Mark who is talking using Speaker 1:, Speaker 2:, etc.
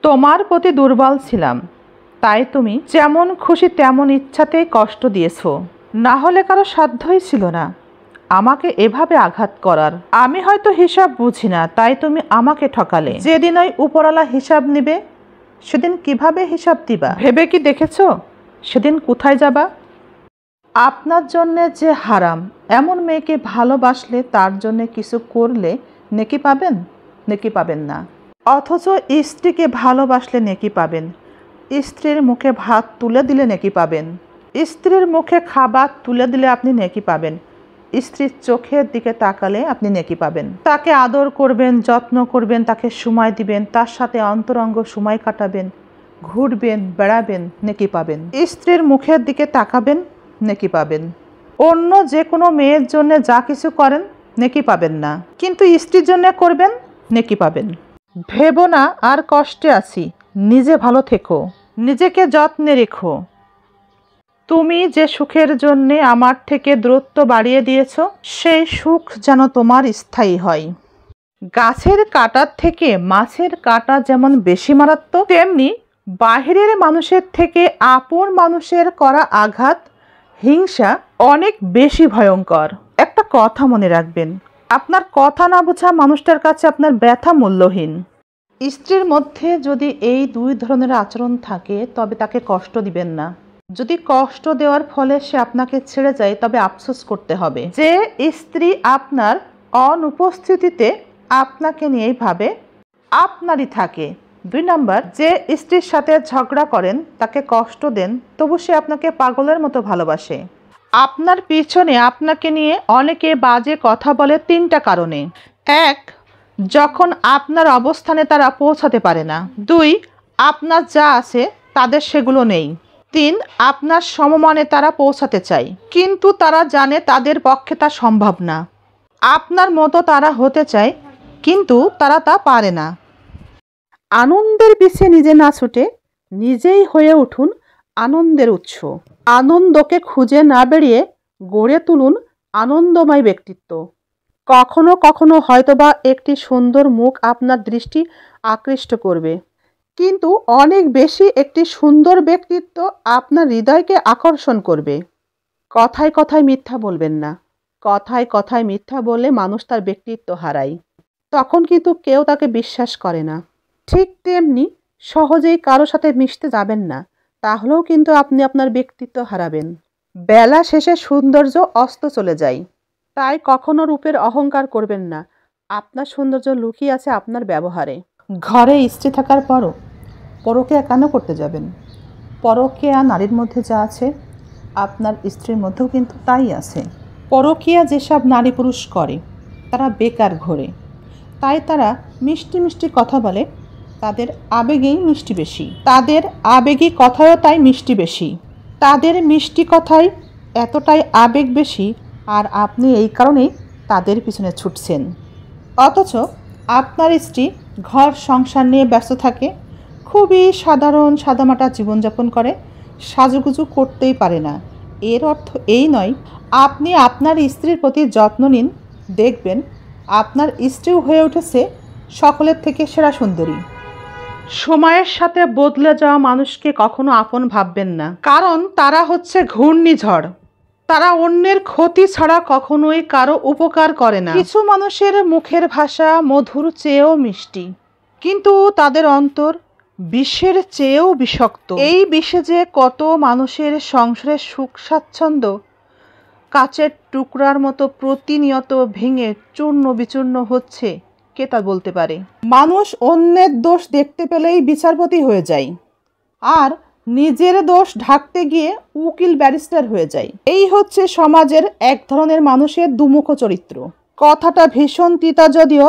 Speaker 1: তোমার প্রতি দুর্বল ছিলাম, তাই তুমি যেমন খুশি তেমন ইচ্ছাতেই কষ্ট দিয়েছো। না হলে কারো সাধ্যই ছিল না আমাকে এভাবে আঘাত করার। আমি হয়তো হিসাব বুঝি না, তাই তুমি আমাকে ঠকালে। যেদিন ওই উপরওয়ালা হিসাব নিবে সেদিন কিভাবে হিসাব দিবা ভেবে কি দেখেছো সেদিন কোথায় যাবা? আপনার জন্যে যে হারাম এমন মেয়েকে ভালোবাসলে তার জন্য কিছু করলে নেকি পাবেন? নেকি পাবেন না। অথচ স্ত্রীকে ভালোবাসলে নেকি পাবেন। স্ত্রীর মুখে ভাত তুলে দিলে নেকি পাবেন। স্ত্রীর মুখে খাবার তুলে দিলে আপনি নেকি পাবেন। স্ত্রীর চোখের দিকে তাকালে আপনি নেকি পাবেন। তাকে আদর করবেন, যত্ন করবেন, তাকে সময় দিবেন, তার সাথে অন্তরঙ্গ সময় কাটাবেন, ঘুরবেন, বেড়াবেন, নেকি পাবেন। স্ত্রীর মুখের দিকে তাকাবেন, নেকি পাবেন। অন্য যে কোনো মেয়ের জন্য যা কিছু করেন নেকি পাবেন না, কিন্তু স্ত্রীর জন্য করবেন, নেকি পাবেন। ভেবো না আর কষ্টে আছি, নিজে ভালো থেকো, নিজেকে যত্নে রেখো। তুমি যে সুখের জন্যে আমার থেকে দূরত্ব বাড়িয়ে দিয়েছ সেই সুখ যেন তোমার স্থায়ী হয়। গাছের কাঁটার থেকে মাছের কাঁটা যেমন বেশি মারাত্মক, তেমনি বাহিরের মানুষের থেকে আপন মানুষের করা আঘাত, হিংসা অনেক বেশি ভয়ঙ্কর। একটা কথা মনে রাখবেন, আপনার কথা না বোঝা মানুষটার কাছে আপনার ব্যথা মূল্যহীন। স্ত্রীর মধ্যে যদি এই দুই ধরনের আচরণ থাকে তবে তাকে কষ্ট দিবেন না। যদি কষ্ট দেওয়ার ফলে সে আপনাকে ছেড়ে যায় তবে আফসোস করতে হবে। যে স্ত্রী আপনার অনুপস্থিতিতে আপনাকে নিয়েই ভাবে, আপনারই থাকে। 2 নাম্বার, যে স্ত্রীর সাথে ঝগড়া করেন, তাকে কষ্ট দেন, তবু সে আপনাকে পাগলের মতো ভালোবাসে। আপনার পিছনে আপনাকে নিয়ে অনেকে বাজে কথা বলে 3টা কারণে। 1, যখন আপনার অবস্থানে তারা পৌঁছাতে পারে না। 2, আপনার যা আছে তাদের সেগুলো নেই। 3, আপনার সমমানে তারা পৌঁছাতে চায়, কিন্তু তারা জানে তাদের পক্ষে তা সম্ভব না। আপনার মতো তারা হতে চায়, কিন্তু তারা তা পারে না। আনন্দের পিছে নিজে না ছুটে নিজেই হয়ে উঠুন আনন্দের উৎস। আনন্দকে খুঁজে না বেরিয়ে গড়ে তুলুন আনন্দময় ব্যক্তিত্ব। কখনো কখনো হয়তোবা একটি সুন্দর মুখ আপনার দৃষ্টি আকৃষ্ট করবে, কিন্তু অনেক বেশি একটি সুন্দর ব্যক্তিত্ব আপনার হৃদয়কে আকর্ষণ করবে। কথায় কথায় মিথ্যা বলবেন না। কথায় কথায় মিথ্যা বললে মানুষ তার ব্যক্তিত্ব হারায়, তখন কিন্তু কেউ তাকে বিশ্বাস করে না। ঠিক তেমনি সহজেই কারো সাথে মিশতে যাবেন না, তাহলেও কিন্তু আপনি আপনার ব্যক্তিত্ব হারাবেন। বেলা শেষে সৌন্দর্য অস্ত চলে যায়, তাই কখনো রূপের অহংকার করবেন না। আপনার সৌন্দর্য লুকিয়ে আছে আপনার ব্যবহারে। ঘরে স্ত্রী থাকার পরও পরকীয়া কেন করতে যাবেন? পরকীয়া নারীর মধ্যে যা আছে আপনার স্ত্রীর মধ্যেও কিন্তু তাই আছে। পরকীয়া যেসব নারী পুরুষ করে তারা বেকার ঘোরে, তাই তারা মিষ্টি মিষ্টি কথা বলে, তাদের আবেগেই মিষ্টি বেশি, তাদের আবেগী কথাও তাই মিষ্টি বেশি, তাদের মিষ্টি কথায় এতটাই আবেগ বেশি, আর আপনি এই কারণেই তাদের পিছনে ছুটছেন। অথচ আপনার স্ত্রী ঘর সংসার নিয়ে ব্যস্ত থাকে, খুবই সাধারণ সাদামাটা জীবনযাপন করে, সাজুগুজু করতেই পারে না। এর অর্থ এই নয় আপনি আপনার স্ত্রীর প্রতি যত্ন নিন, দেখবেন আপনার স্ত্রীও হয়ে উঠেছে সকলের থেকে সেরা সুন্দরী। সময়ের সাথে বদলে যাওয়া মানুষকে কখনো আপন ভাববেন না, কারণ তারা হচ্ছে ঘূর্ণিঝড়। তারা অন্যের ক্ষতি ছাড়া কখনোই কারো উপকার করে না। কিছু মানুষের মুখের ভাষা মধুর চেয়েও মিষ্টি, কিন্তু তাদের অন্তর বিষের চেয়েও বিষাক্ত। এই বিষে যে কত মানুষের সংসারের সুখ স্বাচ্ছন্দ্য কাচের টুকরার মতো প্রতিনিয়ত ভেঙে চূর্ণ বিচূর্ণ হচ্ছে, কে তা বলতে পারে? মানুষ অন্যের দোষ দেখতে পেলেই বিচারপতি হয়ে যায়, আর নিজের দোষ ঢাকতে গিয়ে উকিল ব্যারিস্টার হয়ে যায়। এই হচ্ছে সমাজের এক ধরনের মানুষের দুমুখ চরিত্র। কথাটা ভীষণ তিতা যদিও